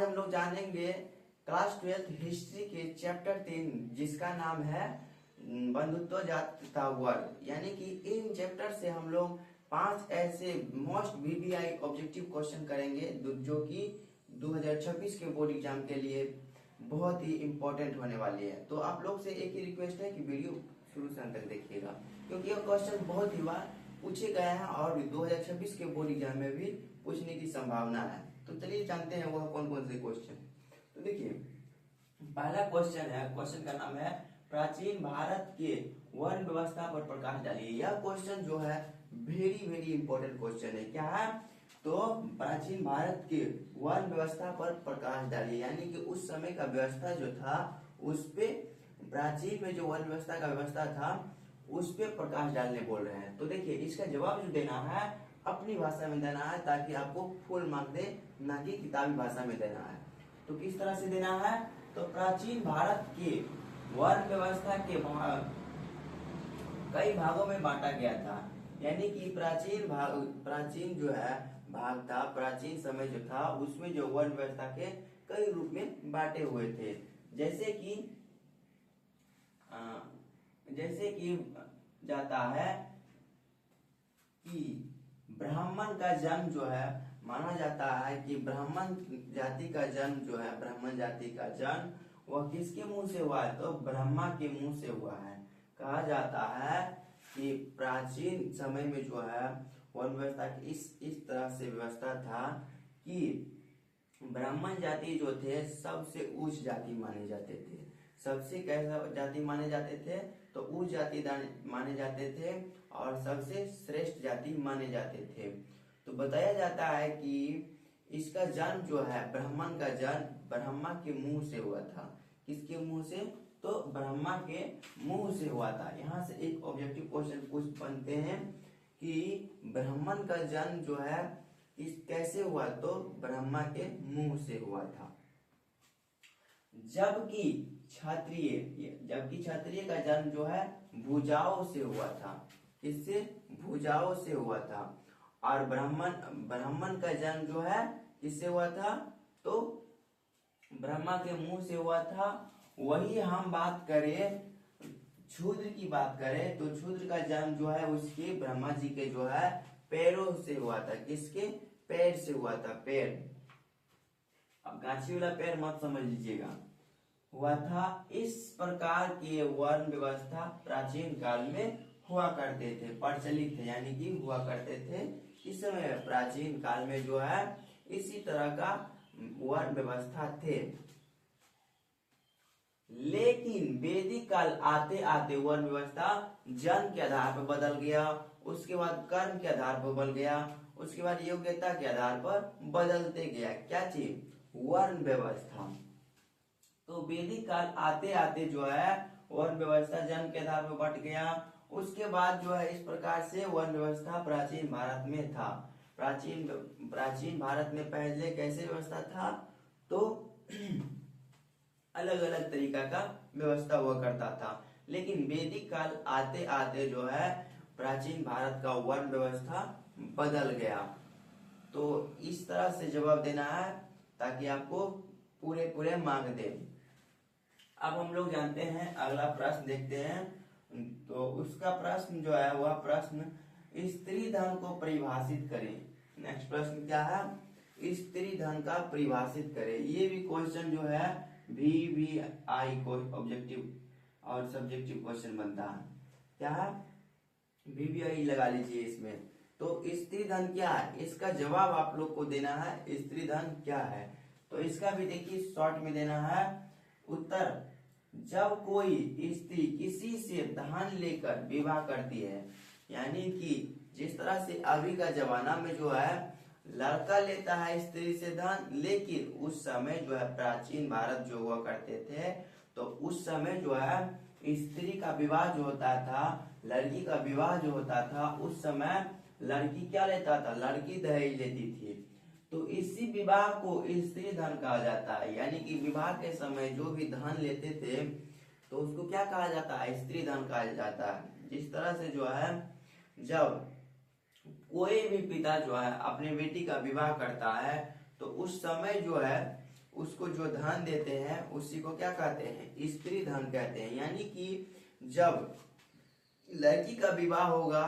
हम लोग जानेंगे क्लास 12 हिस्ट्री के चैप्टर 3 जिसका नाम है बंधुत्व जाति तथा वर्ग। यानी कि इन चैप्टर से हम लोग 5 ऐसे मोस्ट वीवीआई ऑब्जेक्टिव क्वेश्चन करेंगे जो कि 2026 के बोर्ड एग्जाम के लिए बहुत ही इम्पोर्टेंट होने वाली है। तो आप लोग से एक ही रिक्वेस्ट है कि वीडियो शुरू से अंत तक देखिएगा, क्योंकि यह क्वेश्चन बहुत ही बार पूछे गए हैं और 2026 के बोर्ड एग्जाम में भी पूछने की संभावना है। तो चलिए जानते हैं वह कौन कौन से क्वेश्चन। तो देखिए, पहला क्वेश्चन है, क्वेश्चन का नाम है प्राचीन भारत के वर्ण व्यवस्था पर प्रकाश डालिए। यह क्वेश्चन जो है वेरी वेरी इंपॉर्टेंट क्वेश्चन है। क्या है? तो प्राचीन भारत के वर्ण व्यवस्था पर प्रकाश डालिए, यानी कि उस समय का व्यवस्था जो था उस पे, प्राचीन में जो वर्ण व्यवस्था का व्यवस्था था उस पे प्रकाश डालने बोल रहे हैं। तो देखिए, इसका जवाब जो देना है अपनी भाषा में देना है ताकि आपको फुल मार्क दे, ना कि किताबी भाषा में देना है। तो किस तरह से देना है? तो प्राचीन भारत के वर्ण व्यवस्था के कई भागों में बांटा गया था। यानी कि प्राचीन जो है भाग था, प्राचीन समय जो था उसमें जो वर्ण व्यवस्था के कई रूप में बांटे हुए थे। जैसे कि जाता है कि ब्राह्मण का जन्म जो है, माना जाता है कि ब्राह्मण जाति का जन्म जो है, ब्राह्मण जाति का जन्म वह किसके मुंह से हुआ है? तो ब्रह्मा के मुंह से हुआ है। कहा जाता है कि प्राचीन समय में जो है वर्ण व्यवस्था की इस तरह से व्यवस्था था कि ब्राह्मण जाति जो थे सबसे उच्च जाति माने जाते थे। सबसे कैसा जाति माने जाते थे? तो उच्च जाति माने जाते थे और सबसे श्रेष्ठ जाति माने जाते थे। तो बताया जाता है कि इसका जन्म जो है, ब्राह्मण का जन्म ब्रह्मा के मुंह से हुआ था। किसके मुंह से? तो ब्रह्मा के मुंह से हुआ था। यहाँ से एक ऑब्जेक्टिव क्वेश्चन पूछ बनते हैं कि ब्राह्मण का जन्म जो है इस कैसे हुआ? तो ब्रह्मा के मुंह से हुआ था। जबकि क्षत्रिय का जन्म जो है भुजाओं से हुआ था। किससे? भुजाओं से हुआ था। और ब्राह्मण का जन्म जो है किससे हुआ था? तो ब्रह्मा के मुंह से हुआ था। वही हम बात करें, शूद्र की बात करें, तो शूद्र का जन्म जो है उसके ब्रह्मा जी के जो है पैरों से हुआ था। किसके? पैर से हुआ था, पैर। अब गाछी वाला पैर मत समझ लीजिएगा, हुआ था। इस प्रकार के वर्ण व्यवस्था प्राचीन काल में हुआ करते थे, प्रचलित थे, यानी कि हुआ करते थे। इस समय प्राचीन काल में जो है इसी तरह का वर्ण व्यवस्था थे। लेकिन वैदिक काल आते आते वर्ण व्यवस्था जन्म के आधार पर बदल गया, उसके बाद कर्म के आधार पर बदल गया, उसके बाद योग्यता के आधार पर बदलते गया। क्या चीज? वर्ण व्यवस्था। तो वैदिक काल आते आते जो है वर्ण व्यवस्था जन्म के आधार पर बट गया। उसके बाद जो है इस प्रकार से वर्ण व्यवस्था प्राचीन भारत में था। प्राचीन भारत में पहले कैसे व्यवस्था था? तो अलग अलग तरीका का व्यवस्था हुआ करता था। लेकिन वैदिक काल आते आते जो है प्राचीन भारत का वर्ण व्यवस्था बदल गया। तो इस तरह से जवाब देना है ताकि आपको पूरे मार्क दे। अब हम लोग जानते हैं, अगला प्रश्न देखते हैं। तो उसका प्रश्न जो है वह प्रश्न स्त्री धन को परिभाषित करें। नेक्स्ट प्रश्न क्या है? स्त्री धन का परिभाषित करें। ये भी क्वेश्चन जो है वीवीआई को ऑब्जेक्टिव और सब्जेक्टिव क्वेश्चन बनता है। क्या है? वीवीआई लगा लीजिए इसमें। तो स्त्री धन क्या है? इसका जवाब आप लोग को देना है, स्त्री धन क्या है। तो इसका भी देखिए शॉर्ट में देना है उत्तर। जब कोई स्त्री किसी से धन लेकर विवाह करती है, यानी कि जिस तरह से अभी का जमाना में जो है लड़का लेता है स्त्री से धन, लेकिन उस समय जो है प्राचीन भारत जो हुआ करते थे, तो उस समय जो है स्त्री का विवाह जो होता था, लड़की का विवाह जो होता था, उस समय लड़की क्या लेता था? लड़की दहेज लेती थी। तो इसी विवाह को स्त्री धन कहा जाता है। यानी कि विवाह के समय जो भी धन लेते थे तो उसको क्या कहा जाता है? स्त्री धन कहा जाता है। जिस तरह से जो है जब कोई भी पिता जो है अपने बेटी का विवाह करता है तो उस समय जो है उसको जो धन देते हैं उसी को क्या कहते हैं, स्त्री धन कहते हैं। यानी कि जब लड़की का विवाह होगा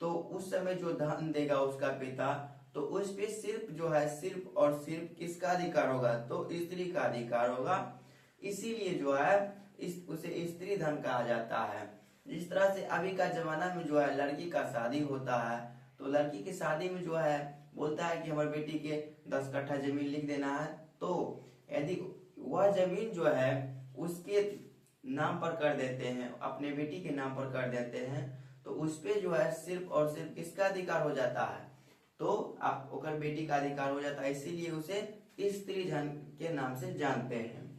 तो उस समय जो धन देगा उसका पिता, तो उस पे सिर्फ जो है सिर्फ और सिर्फ किसका अधिकार होगा, तो स्त्री का अधिकार होगा। इसीलिए जो है उसे स्त्री धन कहा जाता है। जिस तरह से अभी का जमाना में जो है लड़की का शादी होता है, तो लड़की की शादी में जो है बोलता है कि हमारी बेटी के 10 कट्ठा जमीन लिख देना है, तो यदि वह जमीन जो है उसके नाम पर कर देते हैं, अपने बेटी के नाम पर कर देते हैं, तो उस पे जो है सिर्फ और सिर्फ किसका अधिकार हो जाता है, तो आप ओकर बेटी का अधिकार हो जाता है। इसीलिए उसे स्त्री धन के नाम से जानते हैं।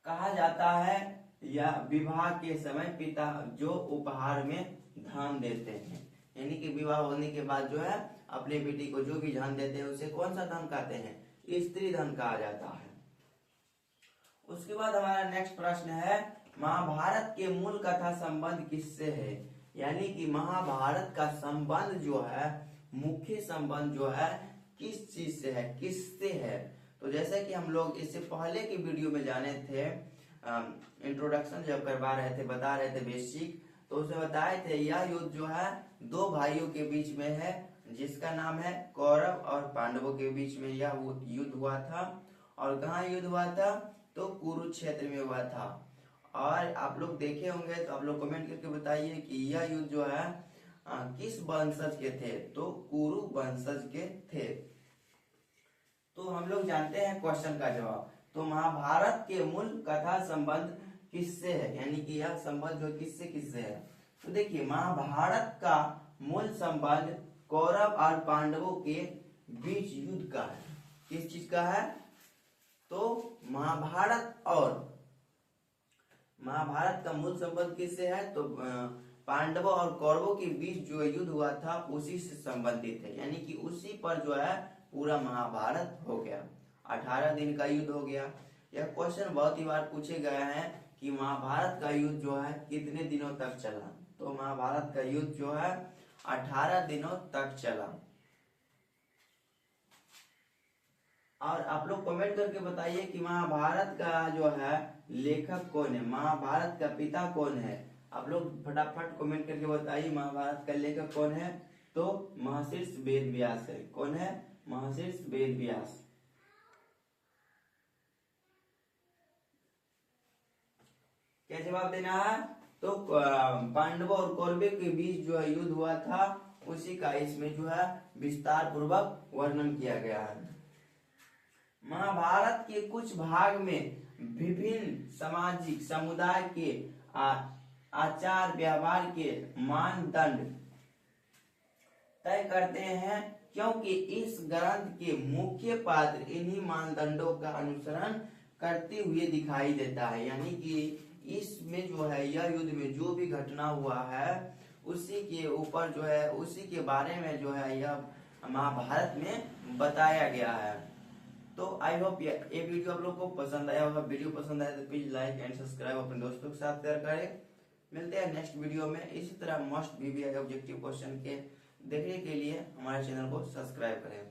कहा जाता है या विवाह के समय पिता जो उपहार में धन देते हैं, यानी कि विवाह होने के बाद जो है अपने बेटी को जो भी धन देते हैं उसे कौन सा धन कहते हैं, स्त्री धन कहा जाता है। उसके बाद हमारा नेक्स्ट प्रश्न है, महाभारत के मूल कथा संबंध किससे है। यानी कि महाभारत का संबंध जो है, मुख्य संबंध जो है किस चीज से है, किससे है। तो जैसे कि हम लोग इससे पहले की वीडियो में जाने थे, इंट्रोडक्शन जब करवा रहे थे, बता रहे थे बेसिक, तो उसमें बताए थे यह युद्ध जो है दो भाइयों के बीच में है, जिसका नाम है कौरव और पांडवों के बीच में यह युद्ध हुआ था। और कहाँ युद्ध हुआ था, तो कुरुक्षेत्र में हुआ था। और आप लोग देखे होंगे तो आप लोग कमेंट करके बताइए कि यह युद्ध जो है किस वंशज के थे, तो कुरु वंशज के थे। तो हम लोग जानते हैं क्वेश्चन का जवाब। तो महाभारत के मूल कथा संबंध किससे है, यानी कि यह संबंध जो किससे किससे है। तो देखिए महाभारत का मूल संबंध कौरव और पांडवों के बीच युद्ध का है। किस चीज का है, तो महाभारत का मूल संबंध किससे है, तो पांडवों और कौरवों के बीच जो युद्ध हुआ था उसी से संबंधित है। यानी कि उसी पर जो है पूरा महाभारत हो गया, 18 दिन का युद्ध हो गया। यह क्वेश्चन बहुत ही बार पूछे गए हैं कि महाभारत का युद्ध जो है कितने दिनों तक चला। तो महाभारत का युद्ध जो है 18 दिनों तक चला। और आप लोग कमेंट करके बताइए कि महाभारत का जो है लेखक कौन है, महाभारत का पिता कौन है। आप लोग फटाफट कमेंट करके बताइए महाभारत का लेखक कौन है। तो महर्षि वेद व्यास है। कौन है, महर्षि वेद व्यास। क्या जवाब देना है, तो पांडवों और कौरवों के बीच जो है युद्ध हुआ था उसी का इसमें जो है विस्तार पूर्वक वर्णन किया गया है। महाभारत के कुछ भाग में विभिन्न सामाजिक समुदाय के आचार व्यवहार के मानदंड तय करते हैं, क्योंकि इस ग्रंथ के मुख्य पात्र इन्हीं मानदंडों का अनुसरण करते हुए दिखाई देता है। यानी कि इसमें जो है यह युद्ध में जो भी घटना हुआ है उसी के ऊपर जो है उसी के बारे में जो है यह महाभारत में बताया गया है। तो आई होप ये वीडियो आप लोग को पसंद आया होगा। वीडियो पसंद आया तो प्लीज लाइक एंड सब्सक्राइब अपने दोस्तों के साथ शेयर करें। मिलते हैं नेक्स्ट वीडियो में। इसी तरह मोस्ट वीवीआई ऑब्जेक्टिव क्वेश्चन के देखने के लिए हमारे चैनल को सब्सक्राइब करें।